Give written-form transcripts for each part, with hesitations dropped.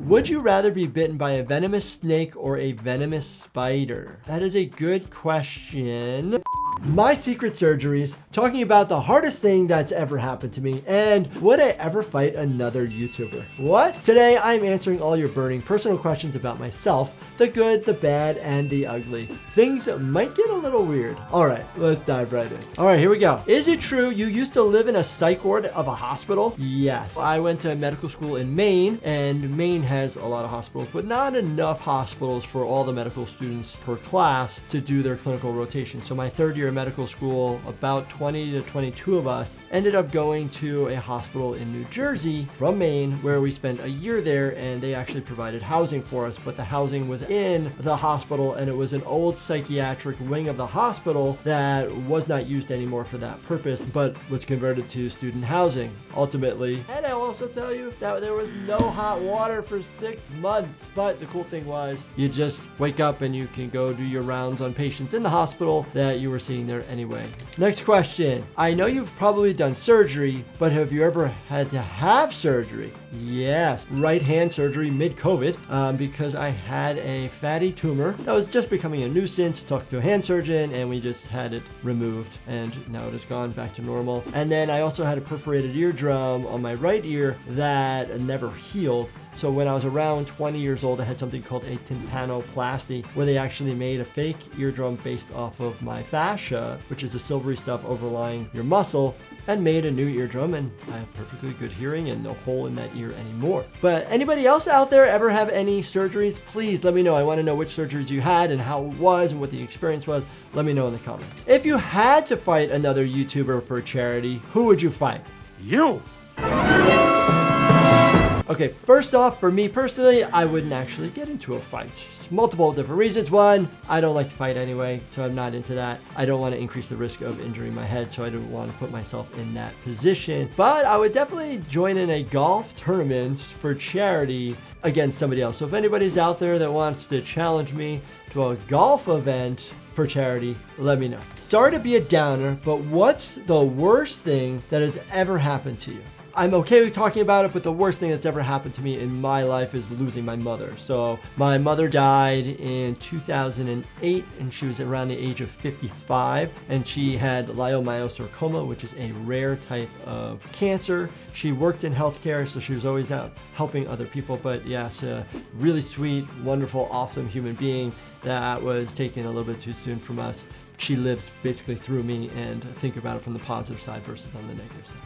Would you rather be bitten by a venomous snake or a venomous spider? That is a good question. My secret surgeries, talking about the hardest thing that's ever happened to me, and would I ever fight another YouTuber? What? Today, I'm answering all your burning personal questions about myself, the good, the bad, and the ugly. Things might get a little weird. All right, let's dive right in. All right, here we go. Is it true you used to live in a psych ward of a hospital? Yes. I went to medical school in Maine, and Maine has a lot of hospitals, but not enough hospitals for all the medical students per class to do their clinical rotation. So my third year of medical school, about 20 to 22 of us ended up going to a hospital in New Jersey from Maine, where we spent a year there, and they actually provided housing for us, but the housing was in the hospital, and it was an old psychiatric wing of the hospital that was not used anymore for that purpose, but was converted to student housing ultimately. And I'll also tell you that there was no hot water for 6 months, but the cool thing was you just wake up and you can go do your rounds on patients in the hospital that you were seeing there anyway. Next question. I know you've probably done surgery, but have you ever had to have surgery? Yes, right hand surgery mid-COVID because I had a fatty tumor that was just becoming a nuisance. Talked to a hand surgeon and we just had it removed, and now it has gone back to normal. And then I also had a perforated eardrum on my right ear that never healed. So when I was around 20 years old, I had something called a tympanoplasty, where they actually made a fake eardrum based off of my fascia, which is the silvery stuff overlying your muscle, and made a new eardrum, and I have perfectly good hearing and no hole in that ear anymore. But anybody else out there ever have any surgeries? Please let me know. I want to know which surgeries you had and how it was and what the experience was. Let me know in the comments. If you had to fight another YouTuber for charity, who would you fight? You! Okay, first off, for me personally, I wouldn't actually get into a fight. Multiple different reasons. One, I don't like to fight anyway, so I'm not into that. I don't want to increase the risk of injuring my head, so I don't want to put myself in that position. But I would definitely join in a golf tournament for charity against somebody else. So if anybody's out there that wants to challenge me to a golf event for charity, let me know. Sorry to be a downer, but what's the worst thing that has ever happened to you? I'm okay with talking about it, but the worst thing that's ever happened to me in my life is losing my mother. So my mother died in 2008, and she was around the age of 55, and she had leiomyosarcoma, which is a rare type of cancer. She worked in healthcare, so she was always out helping other people. But yes, a really sweet, wonderful, awesome human being that was taken a little bit too soon from us. She lives basically through me, and think about it from the positive side versus on the negative side.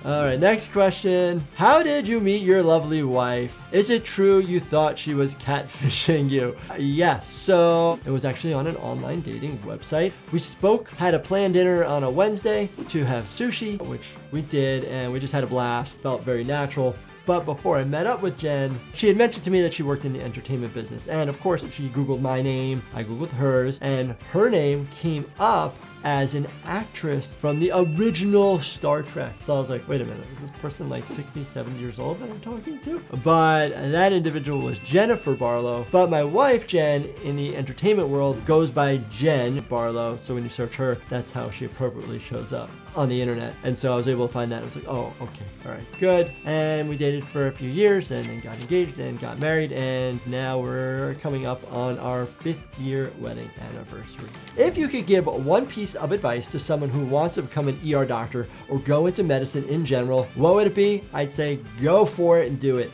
All right, next question. How did you meet your lovely wife? Is it true you thought she was catfishing you? Yes, so it was actually on an online dating website. We spoke, had a planned dinner on a Wednesday to have sushi, which we did, and we just had a blast. Felt very natural. But before I met up with Jen, she had mentioned to me that she worked in the entertainment business. And of course, she Googled my name, I Googled hers, and her name came up as an actress from the original Star Trek. So I was like, wait a minute, is this person like 67 years old that I'm talking to? But that individual was Jennifer Barlow. But my wife, Jen, in the entertainment world goes by Jen Barlow. So when you search her, that's how she appropriately shows up on the internet. And so I was able to find that. I was like, oh, okay, all right, good. And we dated for a few years and then got engaged and got married. And now we're coming up on our 5th year wedding anniversary. If you could give one piece of advice to someone who wants to become an ER doctor or go into medicine in general, what would it be? I'd say go for it and do it.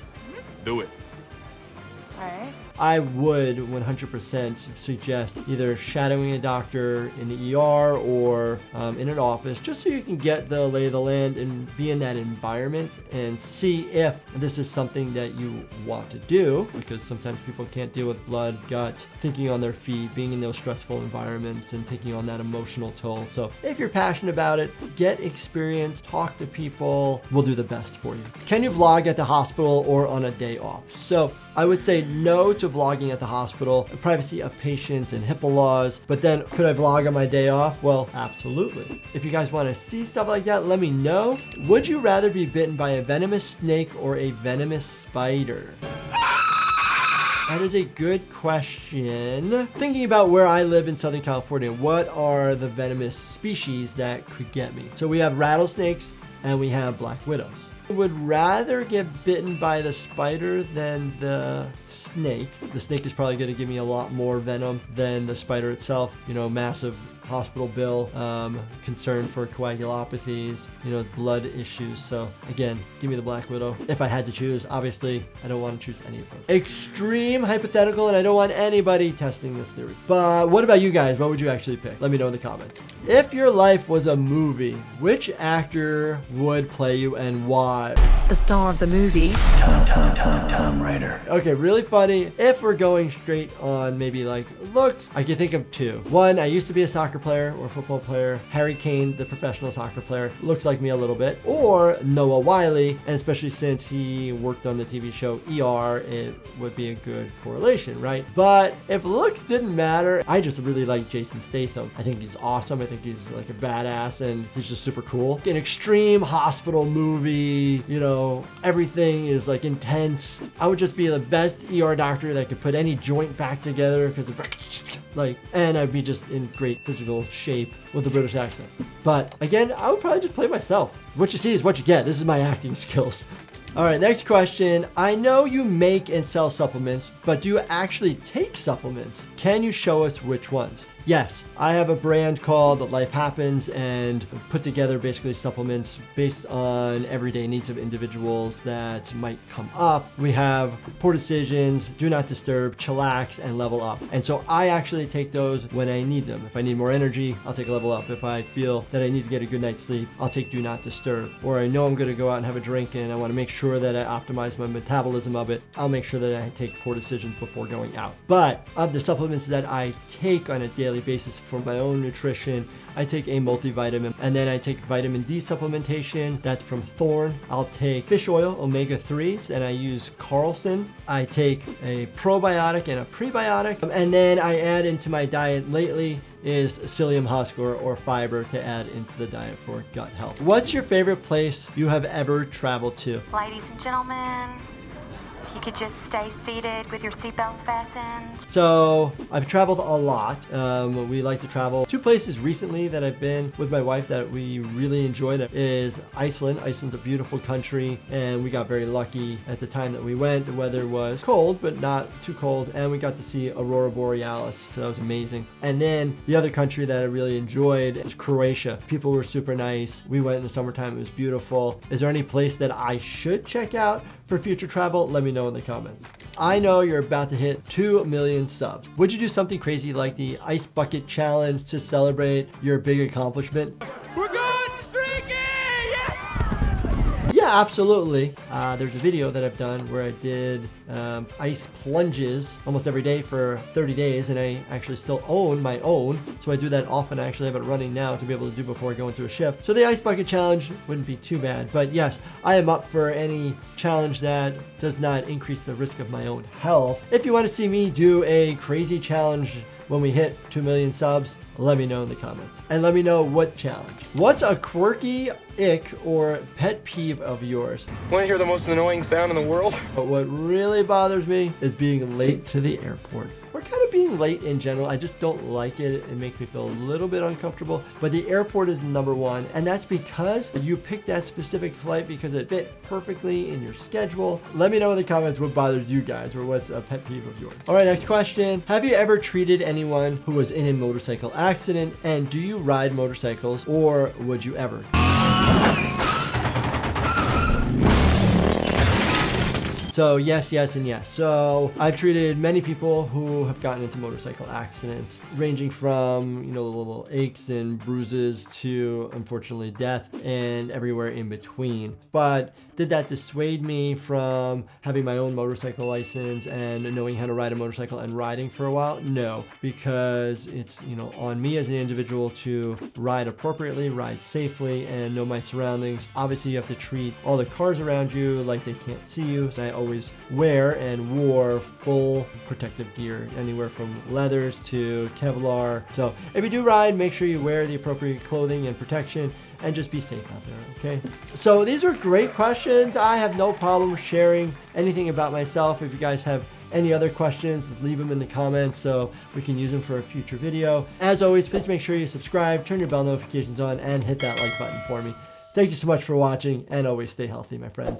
Do it. All right. I would 100% suggest either shadowing a doctor in the ER or in an office, just so you can get the lay of the land and be in that environment and see if this is something that you want to do, because sometimes people can't deal with blood, guts, thinking on their feet, being in those stressful environments and taking on that emotional toll. So if you're passionate about it, get experience, talk to people, we'll do the best for you. Can you vlog at the hospital or on a day off? So I would say no to vlogging at the hospital, privacy of patients and HIPAA laws. But then could I vlog on my day off? Well, absolutely. If you guys want to see stuff like that, let me know. Would you rather be bitten by a venomous snake or a venomous spider? That is a good question. Thinking about where I live in Southern California, what are the venomous species that could get me? So we have rattlesnakes and we have black widows. Would rather get bitten by the spider than the snake. The snake is probably going to give me a lot more venom than the spider itself. You know, massive hospital bill, concern for coagulopathies, you know, blood issues. So again, give me the Black Widow. If I had to choose, obviously I don't want to choose any of them. Extreme hypothetical, and I don't want anybody testing this theory. But what about you guys? What would you actually pick? Let me know in the comments. If your life was a movie, which actor would play you and why? The star of the movie. Tom Raider. Okay, really funny. If we're going straight on maybe like looks, I can think of two. One, I used to be a soccer player or football player. Harry Kane, the professional soccer player, looks like me a little bit. Or Noah Wiley, and especially since he worked on the TV show ER, it would be a good correlation, right? But if looks didn't matter, I just really like Jason Statham. I think he's awesome. I think he's like a badass and he's just super cool. An extreme hospital movie, you know, everything is like intense. I would just be the best ER doctor that could put any joint back together because of like, and I'd be just in great physical shape with a British accent. But again, I would probably just play myself. What you see is what you get. This is my acting skills. All right, next question. I know you make and sell supplements, but do you actually take supplements? Can you show us which ones? Yes, I have a brand called Life Happens and put together basically supplements based on everyday needs of individuals that might come up. We have Poor Decisions, Do Not Disturb, Chillax, and Level Up. And so I actually take those when I need them. If I need more energy, I'll take Level Up. If I feel that I need to get a good night's sleep, I'll take Do Not Disturb. Or I know I'm going to go out and have a drink and I want to make sure that I optimize my metabolism of it, I'll make sure that I take Poor Decisions before going out. But of the supplements that I take on a daily basis for my own nutrition, I take a multivitamin, and then I take vitamin D supplementation. That's from Thorne. I'll take fish oil, omega-3s, and I use Carlson. I take a probiotic and a prebiotic, and then I add into my diet lately is psyllium husk or fiber to add into the diet for gut health. What's your favorite place you have ever traveled to? Ladies and gentlemen, if you could just stay seated with your seatbelts fastened. So I've traveled a lot. We like to travel. Two places recently that I've been with my wife that we really enjoyed is Iceland. Iceland's a beautiful country and we got very lucky at the time that we went. The weather was cold, but not too cold. And we got to see Aurora Borealis. So that was amazing. And then the other country that I really enjoyed was Croatia. People were super nice. We went in the summertime. It was beautiful. Is there any place that I should check out for future travel? Let me know in the comments. I know you're about to hit 2 million subs. Would you do something crazy like the Ice Bucket Challenge to celebrate your big accomplishment? We're going streaking! Yeah, absolutely. There's a video that I've done where I did ice plunges almost every day for 30 days, and I actually still own my own, so I do that often. I actually have it running now to be able to do before I go into a shift. So the Ice Bucket Challenge wouldn't be too bad, but yes, I am up for any challenge that does not increase the risk of my own health. If you want to see me do a crazy challenge when we hit 2 million subs, let me know in the comments. And let me know what challenge. What's a quirky ick or pet peeve of yours? Want to hear the most annoying sound in the world? But what really bothers me is being late to the airport. Or kind of being late in general. I just don't like it. It makes me feel a little bit uncomfortable. But the airport is number one. And that's because you picked that specific flight because it fit perfectly in your schedule. Let me know in the comments what bothers you guys or what's a pet peeve of yours. All right, next question. Have you ever treated anyone who was in a motorcycle accident? And do you ride motorcycles or would you ever? So yes, yes, and yes. So I've treated many people who have gotten into motorcycle accidents, ranging from, you know, little aches and bruises to, unfortunately, death and everywhere in between. But did that dissuade me from having my own motorcycle license and knowing how to ride a motorcycle and riding for a while? No, because it's, you know, on me as an individual to ride appropriately, ride safely, and know my surroundings. Obviously, you have to treat all the cars around you like they can't see you. So I always wear and wore full protective gear, anywhere from leathers to Kevlar. So if you do ride, make sure you wear the appropriate clothing and protection and just be safe out there, okay? So these are great questions. I have no problem sharing anything about myself. If you guys have any other questions, leave them in the comments so we can use them for a future video. As always, please make sure you subscribe, turn your bell notifications on, and hit that like button for me. Thank you so much for watching, and always stay healthy, my friends.